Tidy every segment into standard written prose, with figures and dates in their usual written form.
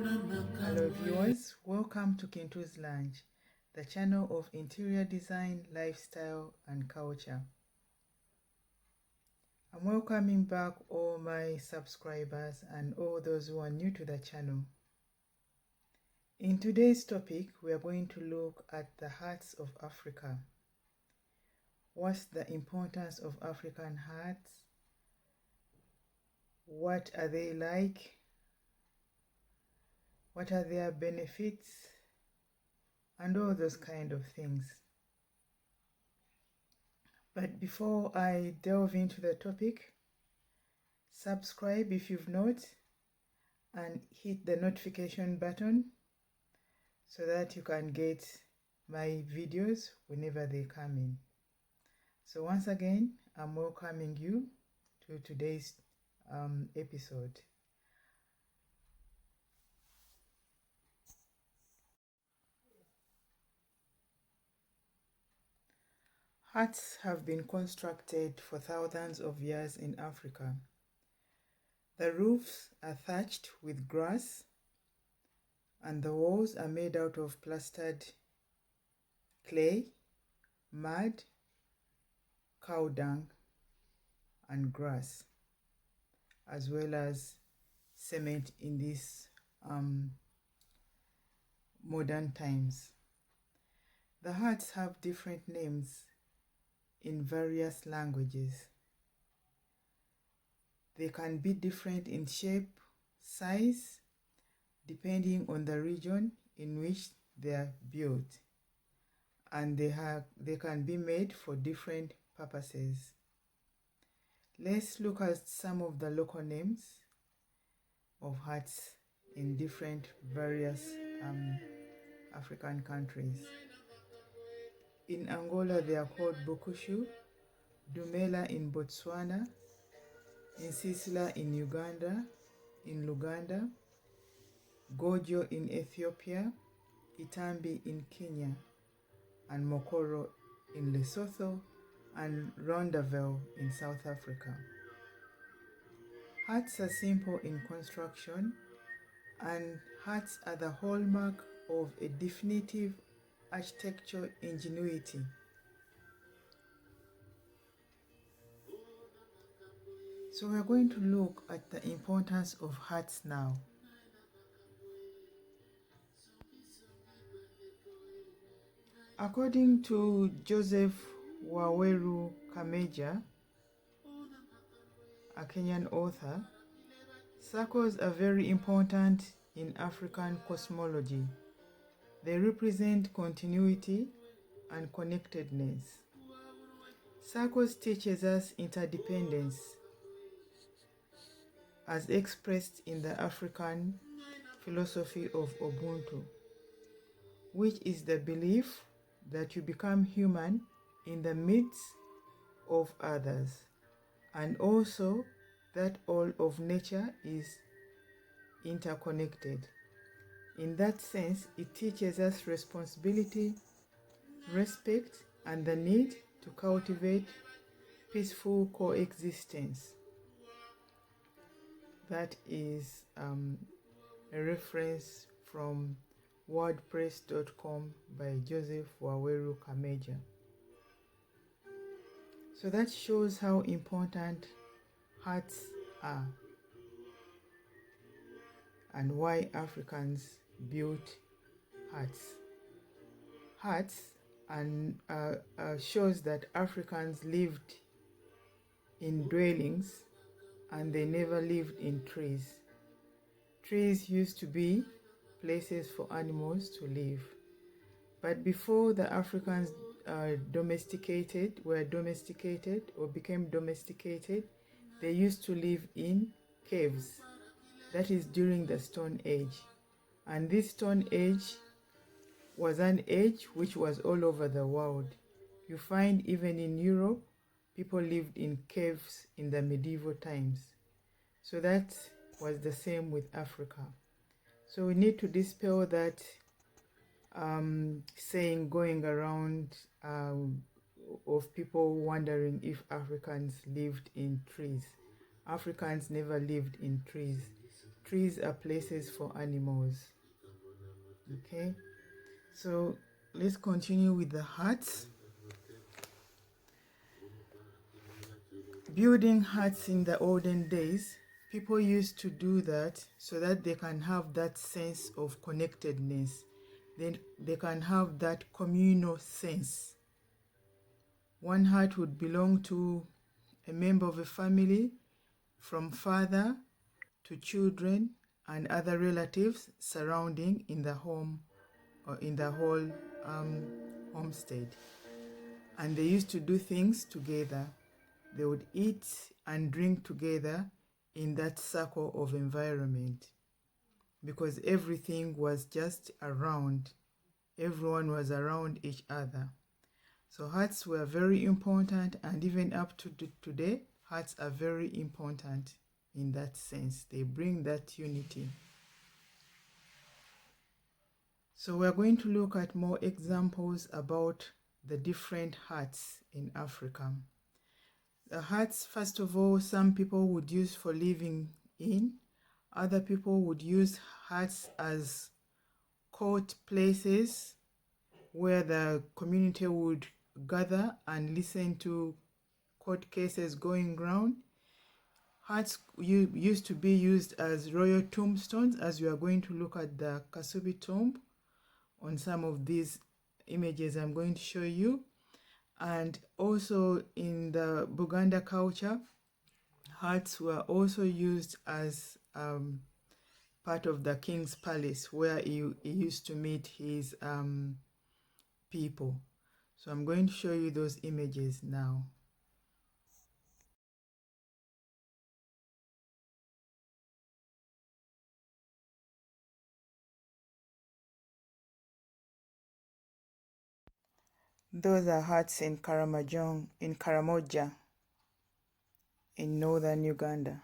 Hello viewers, welcome to KINTU'S Lounge, the channel of interior design, lifestyle and culture. I'm welcoming back all my subscribers and all those who are new to the channel. In today's topic, we are going to look at the hats of Africa. What's the importance of African hats? What are they like? What are their benefits? And all those kind of things. But before I delve into the topic, subscribe if you've not and hit the notification button so that you can get my videos whenever they come in. So once again, I'm welcoming you to today's episode. Huts have been constructed for thousands of years in Africa. The roofs are thatched with grass and the walls are made out of plastered clay, mud, cow dung and grass, as well as cement in these modern times. The huts have different names in various languages. They can be different in shape, size, depending on the region in which they are built, and they can be made for different purposes. Let's look at some of the local names of huts in different various African countries. In Angola, they are called Bukushu, Dumela in Botswana, in Sisla in Uganda, in Luganda, Gojo in Ethiopia, Itambi in Kenya, and Mokoro in Lesotho, and Rondaville in South Africa. Huts are simple in construction, and huts are the hallmark of a definitive architectural ingenuity. So we're going to look at the importance of huts now. According to Joseph Waweru Kameja, a Kenyan author, circles are very important in African cosmology. They represent continuity and connectedness. Circles teaches us interdependence as expressed in the African philosophy of Ubuntu, which is the belief that you become human in the midst of others, and also that all of nature is interconnected. In that sense, it teaches us responsibility, respect, and the need to cultivate peaceful coexistence. That is a reference from wordpress.com by Joseph Waweru Kameja. So that shows how important huts are and why Africans built huts. Huts and shows that Africans lived in dwellings and they never lived in trees. Trees used to be places for animals to live. But before the Africans were domesticated or became domesticated, they used to live in caves. That is during the Stone Age. And this Stone Age was an age which was all over the world. You find even in Europe, people lived in caves in the medieval times. So that was the same with Africa. So we need to dispel that saying going around of people wondering if Africans lived in trees. Africans never lived in trees. trees are places for animals. Okay, so let's continue with the huts. Building huts in the olden days, people used to do that so that they can have that sense of connectedness. Then they can have that communal sense. One hut would belong to a member of a family, from father to children and other relatives surrounding in the home or in the whole homestead. And they used to do things together. They would eat and drink together in that circle of environment, because everything was just around. Everyone was around each other. So huts were very important, and even up to today, huts are very important in that sense. They bring that unity. So we're going to look at more examples about the different huts in Africa. The huts, first of all, some people would use for living in. Other people would use huts as court places where the community would gather and listen to court cases going round. Huts used to be used as royal tombstones, as we are going to look at the Kasubi tomb on some of these images I'm going to show you. And also in the Buganda culture, huts were also used as part of the king's palace, where he used to meet his people. So I'm going to show you those images now. Those are huts in Karamoja in northern Uganda.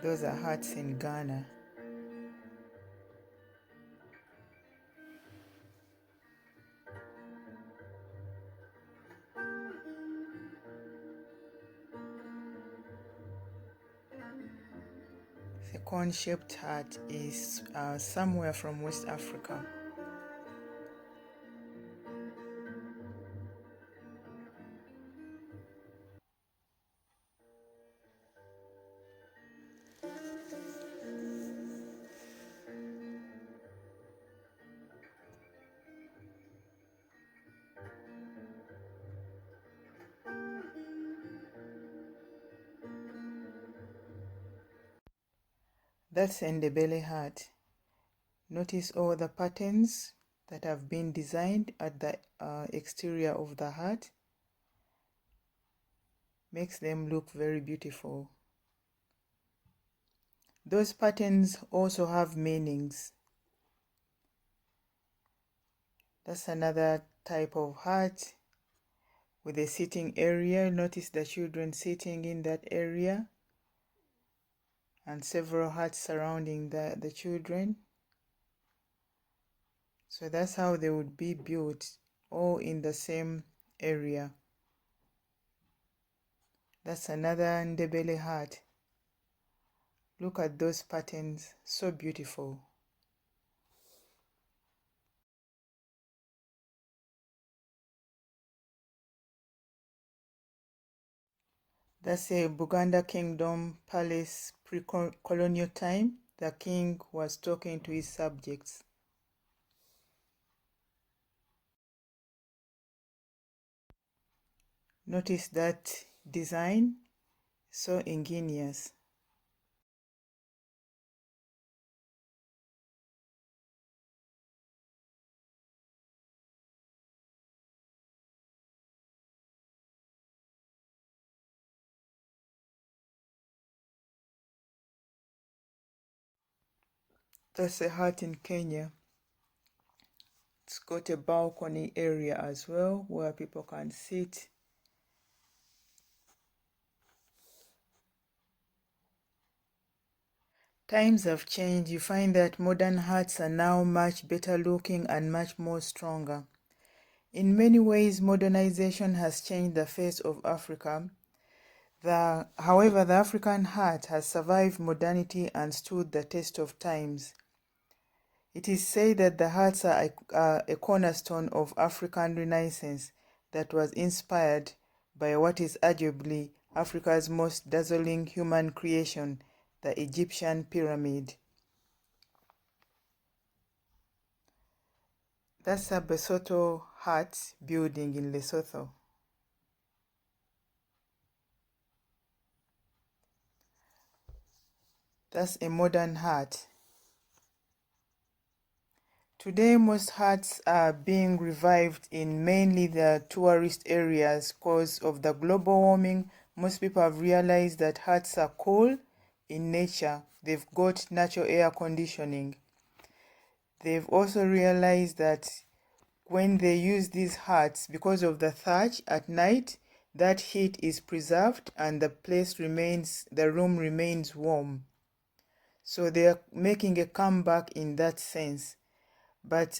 Those are huts in Ghana. The cone-shaped hut is somewhere from West Africa. That's Ndebele hut. Notice all the patterns that have been designed at the exterior of the hut. Makes them look very beautiful. Those patterns also have meanings. That's another type of hut with a sitting area. Notice the children sitting in that area, and several huts surrounding the children. So that's how they would be built, all in the same area. That's another Ndebele hut. Look at those patterns, so beautiful. That's a Buganda Kingdom palace pre-colonial time. The king was talking to his subjects. Notice that design, so ingenious. That's a hut in Kenya. It's got a balcony area as well where people can sit. Times have changed. You find that modern huts are now much better looking and much more stronger. In many ways, modernization has changed the face of Africa. However, the African hut has survived modernity and stood the test of times. It is said that the huts are a cornerstone of African Renaissance that was inspired by what is arguably Africa's most dazzling human creation, the Egyptian pyramid. That's a Lesotho hut building in Lesotho. That's a modern hut. Today, most huts are being revived in mainly the tourist areas because of the global warming. Most people have realized that huts are cool in nature. They've got natural air conditioning. They've also realized that when they use these huts, because of the thatch at night, that heat is preserved and the room remains warm. So they are making a comeback in that sense. But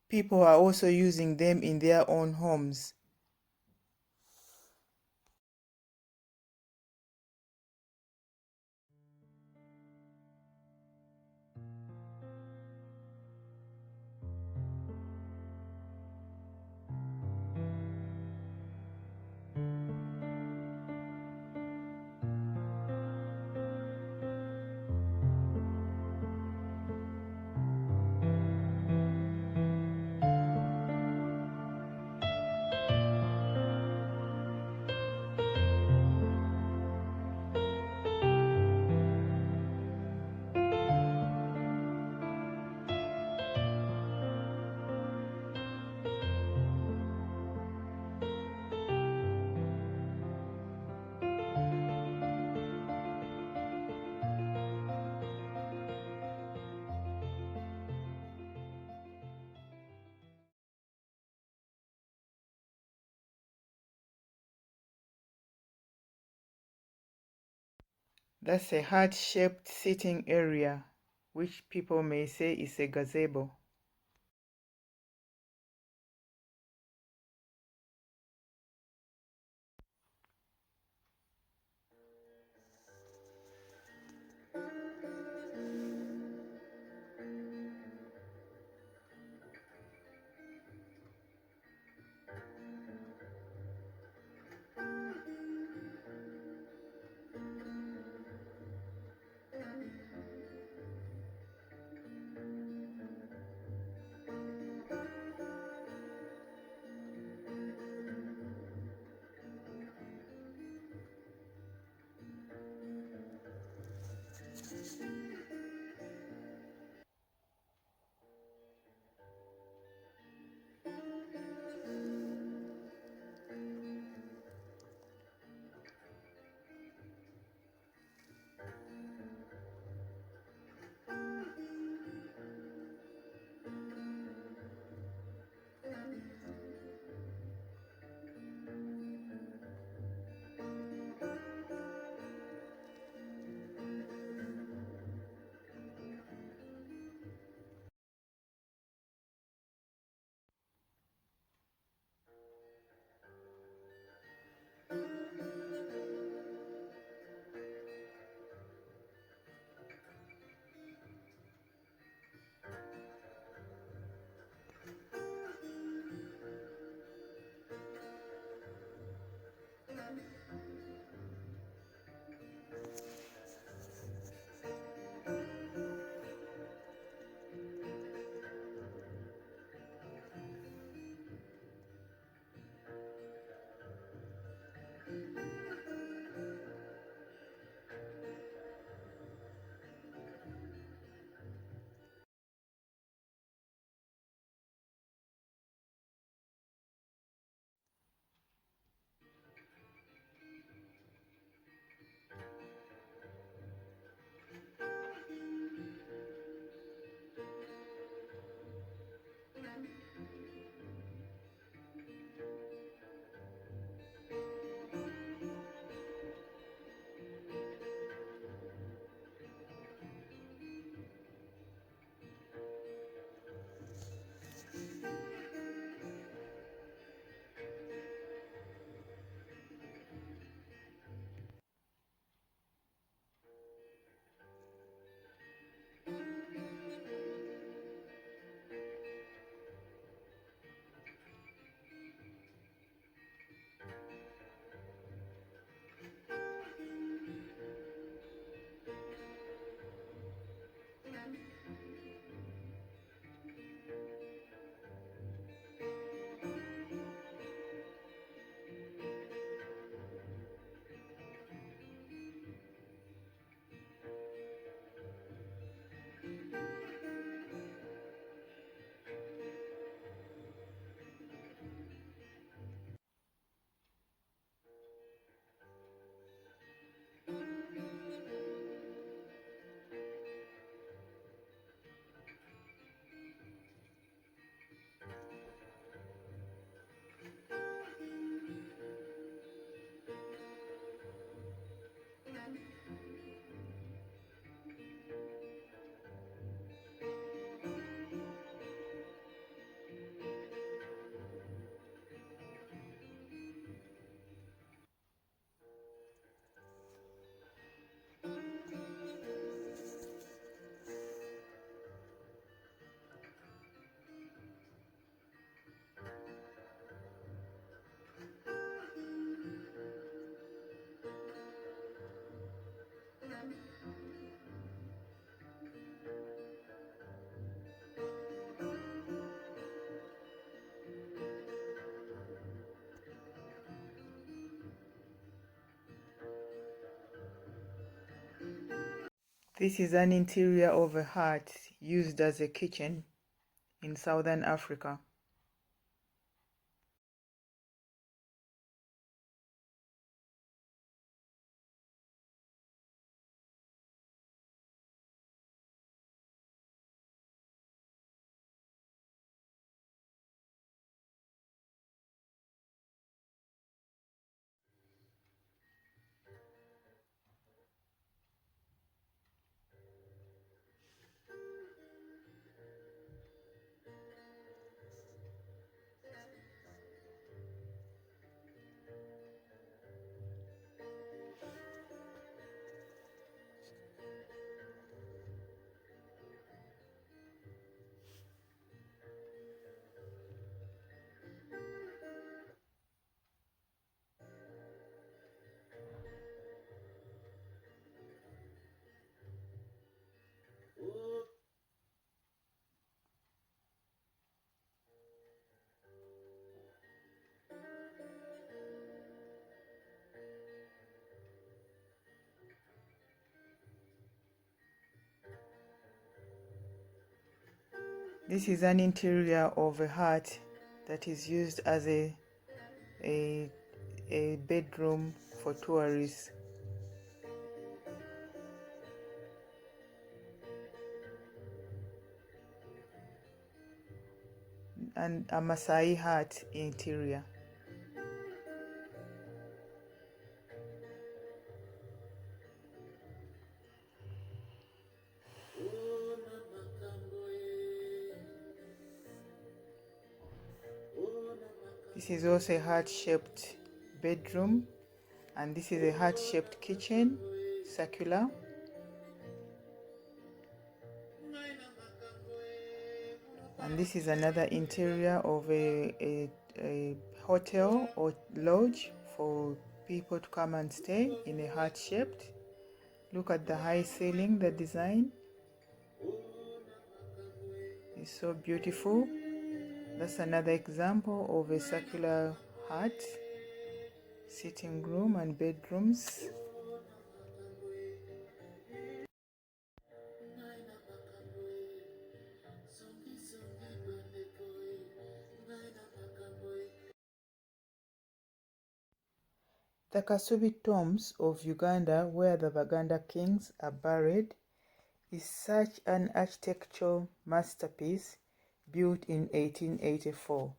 people are also using them in their own homes. That's a heart-shaped sitting area, which people may say is a gazebo. This is an interior of a hut used as a kitchen in southern Africa. This is an interior of a hut that is used as a bedroom for tourists. And a Maasai hut interior. This is also a heart-shaped bedroom, and this is a heart-shaped kitchen, circular. And this is another interior of a hotel or lodge for people to come and stay in a heart-shaped. Look at the high ceiling, the design is so beautiful. That's another example of a circular hut, sitting room and bedrooms. The Kasubi tombs of Uganda, where the Baganda kings are buried, is such an architectural masterpiece built in 1884.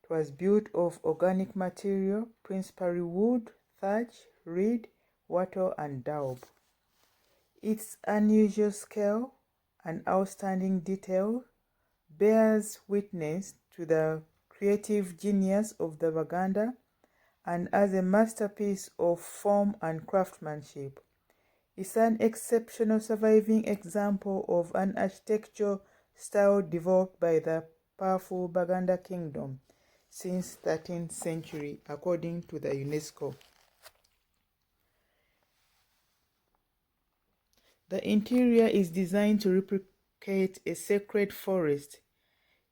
It was built of organic material, principally wood, thatch, reed, wattle, and daub. Its unusual scale and outstanding detail bears witness to the creative genius of the Baganda, and as a masterpiece of form and craftsmanship, is an exceptional surviving example of an architectural style developed by the powerful Baganda kingdom since 13th century, according to the UNESCO. The interior is designed to replicate a sacred forest.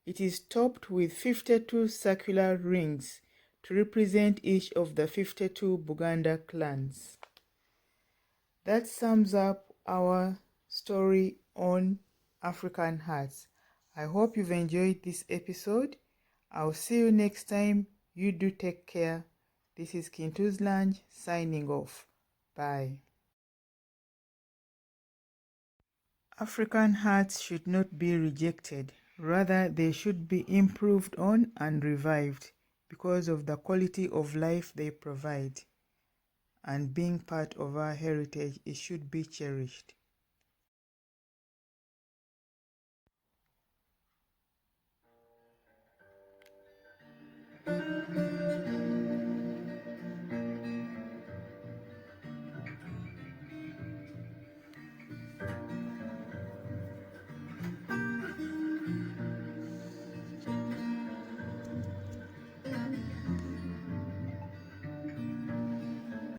It is topped with 52 circular rings to represent each of the 52 Buganda clans. That sums up our story on African huts. I hope you've enjoyed this episode. I'll see you next time. You do take care. This is KINTU'S Lounge signing off. Bye. African huts should not be rejected. Rather, they should be improved on and revived because of the quality of life they provide. And being part of our heritage, it should be cherished.